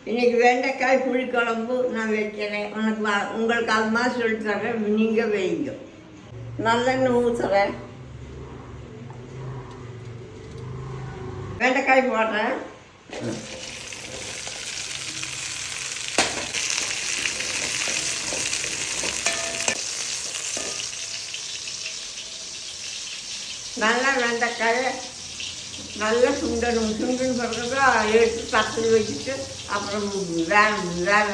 இன்றைக்கி வெண்டைக்காய் புளிக்குழம்பு நான் வைக்கிறேன். உங்களுக்கு அது மாதிரி சொல்லி தரேன், நீங்கள் வைங்க. நல்லெண்ணெய் ஊற்றுறேன், வெண்டைக்காய் போடுறேன். நல்லா வெண்டைக்காயை நல்லா சுண்டணும். சுண்டுன்னு பிறகு எடுத்து தட்டில் வச்சுட்டு அப்புறம் வேக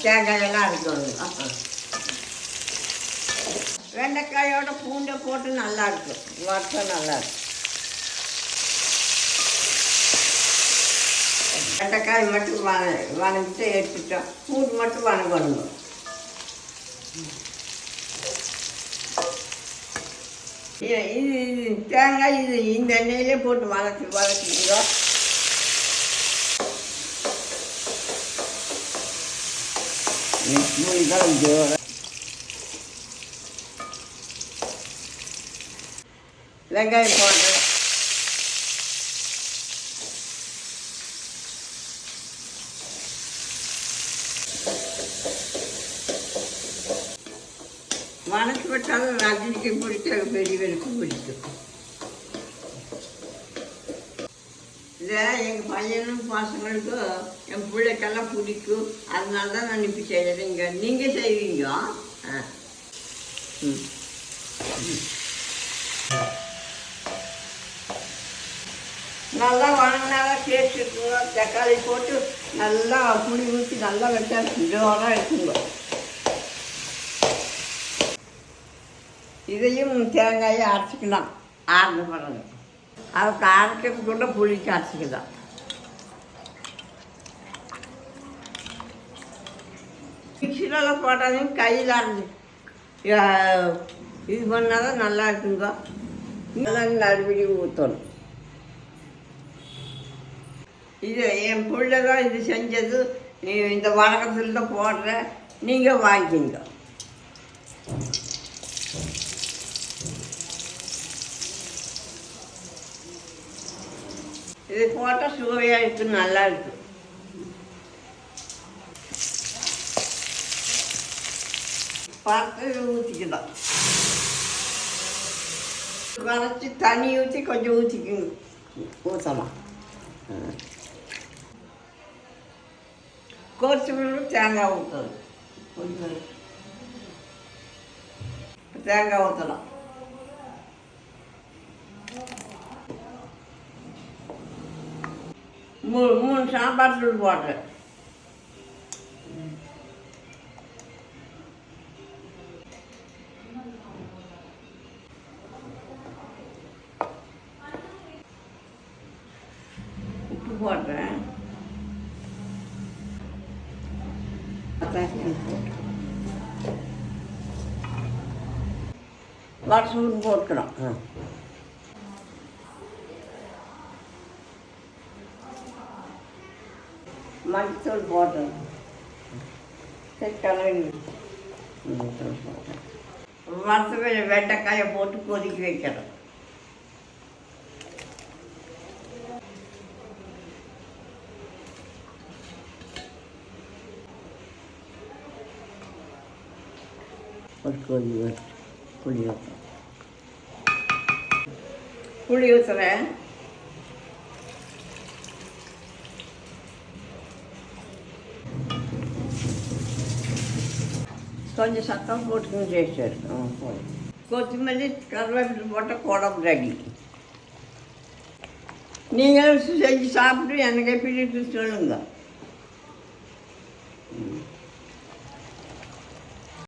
தேங்காயெல்லாம் அரைக்கணும். வெண்டைக்காயோட பூண்டை போட்டு நல்லாயிருக்கும், வறுத்தா நல்லாயிருக்கும். வெண்டைக்காய் மட்டும் வணங்கிட்டு எடுத்துட்டோம், பூண்டு மட்டும் வணங்கணுங்க. இது தேங்காய் இந்த எண்ணெயிலே போட்டு வதக்கிங்க. வெங்காயம் போடுறேன், வணக்கி விட்டாலும் ரஜினிக்கு பிடிக்கும், பெரியவருக்கு பிடிக்கும். இதை எங்கள் பையனும் பசங்களுக்கும் என் பிள்ளைக்கெல்லாம் பிடிக்கும். அதனால தான் நான் இப்போ செய்கிறேங்க. நீங்கள் செய்வீங்க. நல்லா வணங்கினாதான் டேஸ்ட் இருக்குங்க. தக்காளி போட்டு நல்லா புளி ஊற்றி நல்லா வச்சா ஜோராக இருக்குங்க. இதையும் தேங்காயை அரைச்சிக்கலாம். ஆறுன பிறகு அதுக்கு அரைக்கிறதுக்குள்ள புளிக்கு அரைச்சிக்கலாம். மிக்சிலெல்லாம் போட்டாலும் கையில் அரைஞ்சி இது பண்ணால் தான் நல்லா இருக்குங்க. நல்லா நறுபடி ஊற்றணும். இது என் பிள்ளை தான் இது செஞ்சது. நீ இந்த வணக்கத்தில் தான் போடுற, நீங்கள் வாங்கிக்கிங்க. இது போட்டால் சுவையாக இருக்குது, நல்லா இருக்குது. பார்த்து ஊற்றிக்கலாம். வரைச்சி தண்ணி ஊற்றி கொஞ்சம் ஊற்றிக்குங்க, ஊற்றலாம். கோர்த்து தேங்காய் ஊற்றணும். கொஞ்சம் தேங்காய் ஊற்றலாம். மூணு சாம்பார் தூள் போடுறேன். உப்பு போடுறேன். வடசூடு போட்டுக்கிறோம். மஞ்சள் போட்டோம், கலரி போட்டேன். வறுத்து வெண்டைக்காயை போட்டு கொதிக்க வைக்கிறோம். ஒரு கொதி புளி ஊற்றுறேன். புளி ஊற்றுறேன். கொஞ்சம் சத்தம் போட்டுக்கணும், டேஸ்ட் இருக்கும். கொத்தமல்லி கருவேப்பிலை போட்டால் குழம்பு ரெடி. நீங்களும் செஞ்சு சாப்பிட்டு எனக்கு எப்படி இருக்குன்னு சொல்லுங்கள்.